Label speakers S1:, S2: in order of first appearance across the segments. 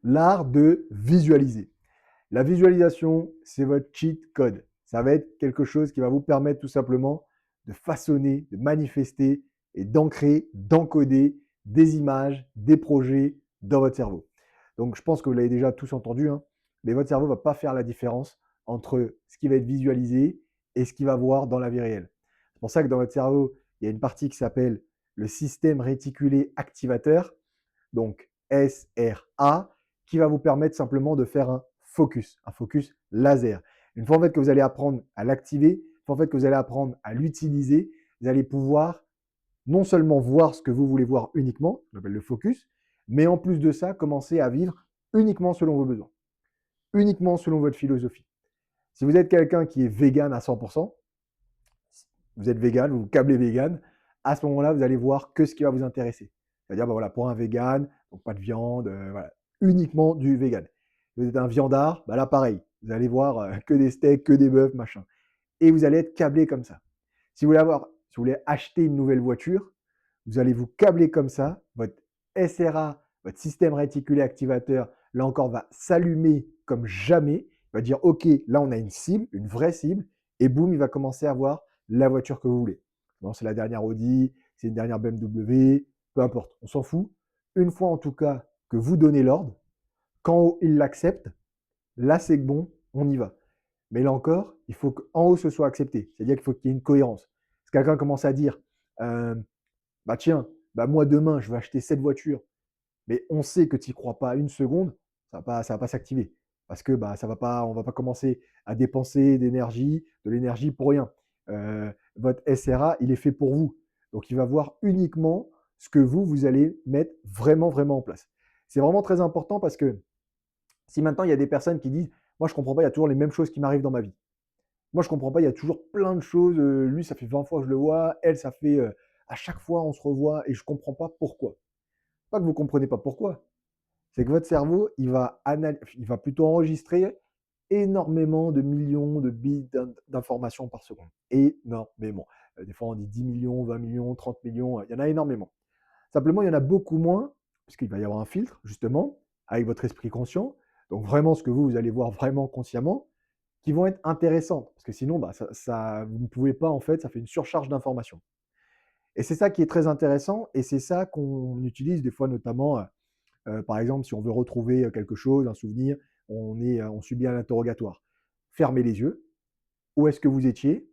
S1: l'art de visualiser. La visualisation, c'est votre cheat code. Ça va être quelque chose qui va vous permettre tout simplement de façonner, de manifester et d'ancrer, d'encoder des images, des projets dans votre cerveau. Donc, je pense que vous l'avez déjà tous entendu, hein, mais votre cerveau ne va pas faire la différence entre ce qui va être visualisé et ce qu'il va voir dans la vie réelle. C'est pour ça que dans votre cerveau, il y a une partie qui s'appelle le système réticulé activateur, donc SRA, qui va vous permettre simplement de faire un focus laser. Une fois en fait que vous allez apprendre à l'activer, une fois en fait que vous allez apprendre à l'utiliser, vous allez pouvoir non seulement voir ce que vous voulez voir uniquement, on appelle le focus, mais en plus de ça, commencer à vivre uniquement selon vos besoins, uniquement selon votre philosophie. Si vous êtes quelqu'un qui est vegan à 100%, vous êtes vegan, vous vous câblez vegan, à ce moment-là, vous allez voir que ce qui va vous intéresser. C'est-à-dire, bah voilà, pour un vegan, donc pas de viande, voilà, uniquement du vegan. Vous êtes un viandard, bah là pareil, vous allez voir que des steaks, que des bœufs, machin. Et vous allez être câblé comme ça. Si vous voulez acheter une nouvelle voiture, vous allez vous câbler comme ça, votre SRA, votre système réticulé activateur, là encore, va s'allumer comme jamais. Il va dire, OK, là, on a une cible, une vraie cible, et boum, il va commencer à voir la voiture que vous voulez. Bon, c'est la dernière Audi, c'est une dernière BMW, peu importe, on s'en fout. Une fois en tout cas que vous donnez l'ordre, quand il l'accepte, là, c'est bon, on y va. Mais là encore, il faut qu'en haut, ce soit accepté. C'est-à-dire qu'il faut qu'il y ait une cohérence. Si quelqu'un commence à dire, euh, bah tiens, bah moi demain, je vais acheter cette voiture, mais on sait que tu n'y crois pas une seconde, ça va pas s'activer. Parce que bah, ça va pas, on va pas commencer à dépenser de l'énergie pour rien. Votre SRA, il est fait pour vous. Donc, il va voir uniquement ce que vous allez mettre vraiment, vraiment en place. C'est vraiment très important parce que si maintenant il y a des personnes qui disent, moi je comprends pas, il y a toujours les mêmes choses qui m'arrivent dans ma vie. Moi, je comprends pas, il y a toujours plein de choses. Lui, ça fait 20 fois que je le vois. Elle, ça fait à chaque fois on se revoit et je comprends pas pourquoi. Pas que vous comprenez pas pourquoi. C'est que votre cerveau, il va plutôt enregistrer énormément de millions de bits d'informations par seconde. Énormément. Des fois, on dit 10 millions, 20 millions, 30 millions. Il y en a énormément. Simplement, il y en a beaucoup moins, puisqu'il va y avoir un filtre, justement, avec votre esprit conscient. Donc, vraiment, ce que vous allez voir vraiment consciemment, qui vont être intéressantes. Parce que sinon, bah, vous ne pouvez pas, en fait, ça fait une surcharge d'informations. Et c'est ça qui est très intéressant, et c'est ça qu'on utilise des fois, notamment, par exemple, si on veut retrouver quelque chose, un souvenir, on subit un interrogatoire. Fermez les yeux. Où est-ce que vous étiez?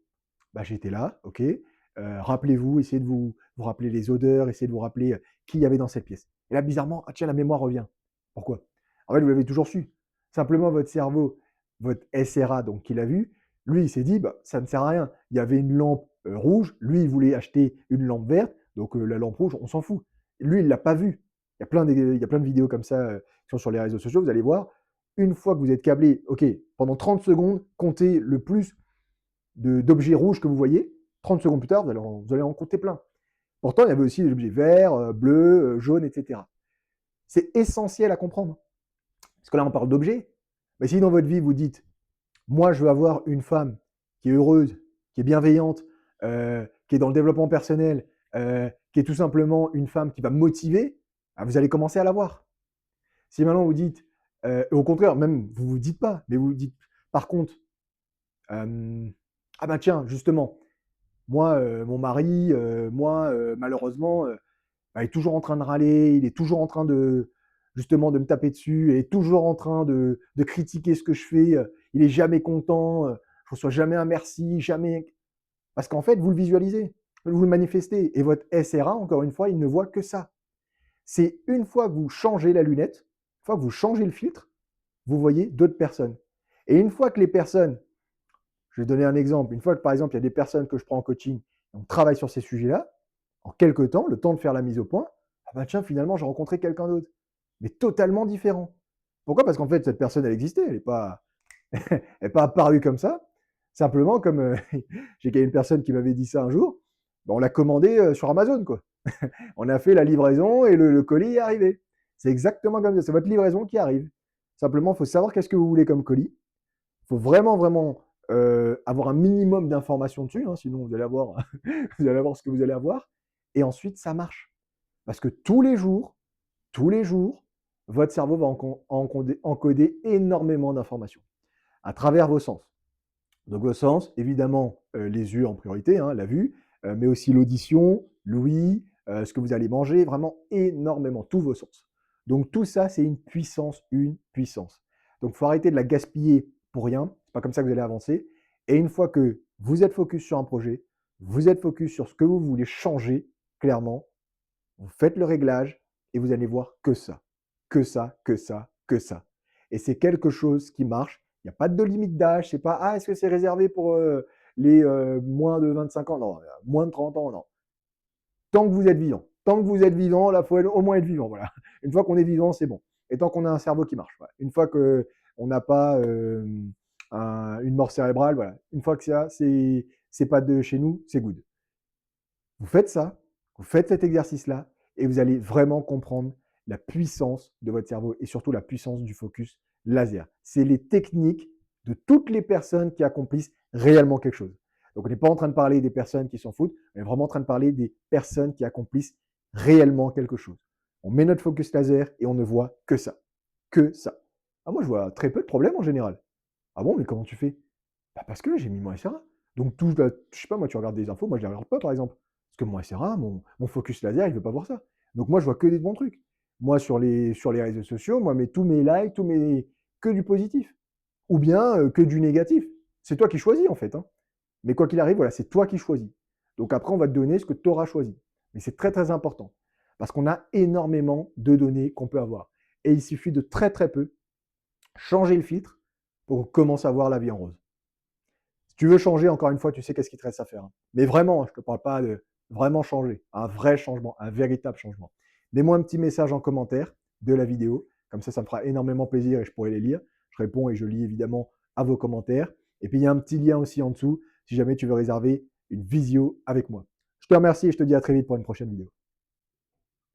S1: Bah, j'étais là, ok. Rappelez-vous, essayez de vous rappeler les odeurs, essayez de vous rappeler qui il y avait dans cette pièce. Et là, bizarrement, ah tiens, la mémoire revient. Pourquoi? En fait, vous l'avez toujours su. Simplement, votre cerveau, votre SRA, donc qu'il a vu, lui, il s'est dit, bah, ça ne sert à rien. Il y avait une lampe rouge, lui, il voulait acheter une lampe verte, donc la lampe rouge, on s'en fout. Lui, il ne l'a pas vu. Il y a plein de vidéos comme ça qui sont sur les réseaux sociaux, vous allez voir. Une fois que vous êtes câblé, ok, pendant 30 secondes, comptez le plus d'objets rouges que vous voyez. 30 secondes plus tard, vous allez en compter plein. Pourtant, il y avait aussi des objets verts, bleus, jaunes, etc. C'est essentiel à comprendre. Parce que là, on parle d'objets. Mais si dans votre vie, vous dites, moi, je veux avoir une femme qui est heureuse, qui est bienveillante, qui est dans le développement personnel, qui est tout simplement une femme qui va me motiver, bah, vous allez commencer à l'avoir. Si maintenant vous dites, au contraire, même vous ne vous dites pas, mais vous vous dites, par contre, ah ben tiens, justement, moi, mon mari, malheureusement, bah, il est toujours en train de râler, il est toujours en train de justement de me taper dessus, il est toujours en train de critiquer ce que je fais, il est jamais content, je reçois jamais un merci, jamais parce qu'en fait, vous le visualisez, vous le manifestez et votre SRA, encore une fois, il ne voit que ça. C'est une fois que vous changez la lunette, une fois que vous changez le filtre, vous voyez d'autres personnes. Et une fois que les personnes, je vais donner un exemple, une fois que par exemple, il y a des personnes que je prends en coaching, on travaille sur ces sujets-là, en quelques temps, le temps de faire la mise au point, ah bah tiens, finalement, j'ai rencontré quelqu'un d'autre, mais totalement différent. Pourquoi? Parce qu'en fait, cette personne, elle existait, elle n'est pas, elle est pas apparue comme ça. Simplement, comme j'ai une personne qui m'avait dit ça un jour, bah, on l'a commandé sur Amazon, quoi. On a fait la livraison et le colis est arrivé. C'est exactement comme ça, c'est votre livraison qui arrive. Simplement, il faut savoir qu'est-ce que vous voulez comme colis. Il faut vraiment, vraiment avoir un minimum d'informations dessus, hein, sinon vous allez avoir, vous allez avoir ce que vous allez avoir. Et ensuite, ça marche. Parce que tous les jours, votre cerveau va encoder énormément d'informations à travers vos sens. Donc vos sens, évidemment, les yeux en priorité, hein, la vue, mais aussi l'audition, l'ouïe, ce que vous allez manger, vraiment énormément, tous vos sens. Donc tout ça, c'est une puissance, une puissance. Donc il faut arrêter de la gaspiller pour rien, c'est pas comme ça que vous allez avancer. Et une fois que vous êtes focus sur un projet, vous êtes focus sur ce que vous voulez changer, clairement, vous faites le réglage et vous allez voir que ça, que ça, que ça, que ça. Et c'est quelque chose qui marche. Il n'y a pas de limite d'âge. C'est pas ah est-ce que c'est réservé pour les moins de 25 ans? Non, moins de 30 ans, non. Tant que vous êtes vivant, là, faut au moins être vivant. Voilà. Une fois qu'on est vivant, c'est bon. Et tant qu'on a un cerveau qui marche. Voilà. Une fois que on n'a pas une mort cérébrale, voilà. Une fois que ça, c'est pas de chez nous, c'est good. Vous faites ça, vous faites cet exercice-là, et vous allez vraiment comprendre la puissance de votre cerveau et surtout la puissance du focus laser. C'est les techniques de toutes les personnes qui accomplissent réellement quelque chose. Donc, on n'est pas en train de parler des personnes qui s'en foutent, on est vraiment en train de parler des personnes qui accomplissent réellement quelque chose. On met notre focus laser et on ne voit que ça. Que ça. Ah, moi, je vois très peu de problèmes en général. Ah bon, mais comment tu fais? Bah parce que j'ai mis mon SRA. Donc, tout, je sais pas, moi, tu regardes des infos, moi, je les regarde pas, par exemple. Parce que mon SRA, mon focus laser, il veut pas voir ça. Donc, moi, je vois que des bons trucs. Moi, sur les réseaux sociaux, moi, tous mes likes, que du positif. Ou bien que du négatif. C'est toi qui choisis, en fait. Hein. Mais quoi qu'il arrive, voilà, c'est toi qui choisis. Donc, après, on va te donner ce que tu auras choisi. Mais c'est très, très important. Parce qu'on a énormément de données qu'on peut avoir. Et il suffit de très, très peu changer le filtre pour commencer à voir la vie en rose. Si tu veux changer, encore une fois, tu sais qu'est-ce qu'il te reste à faire. Hein. Mais vraiment, je ne te parle pas de vraiment changer, un vrai changement, un véritable changement. Mets-moi un petit message en commentaire de la vidéo, comme ça me fera énormément plaisir et je pourrai les lire. Je réponds et je lis évidemment à vos commentaires. Et puis il y a un petit lien aussi en dessous si jamais tu veux réserver une visio avec moi. Je te remercie et je te dis à très vite pour une prochaine vidéo.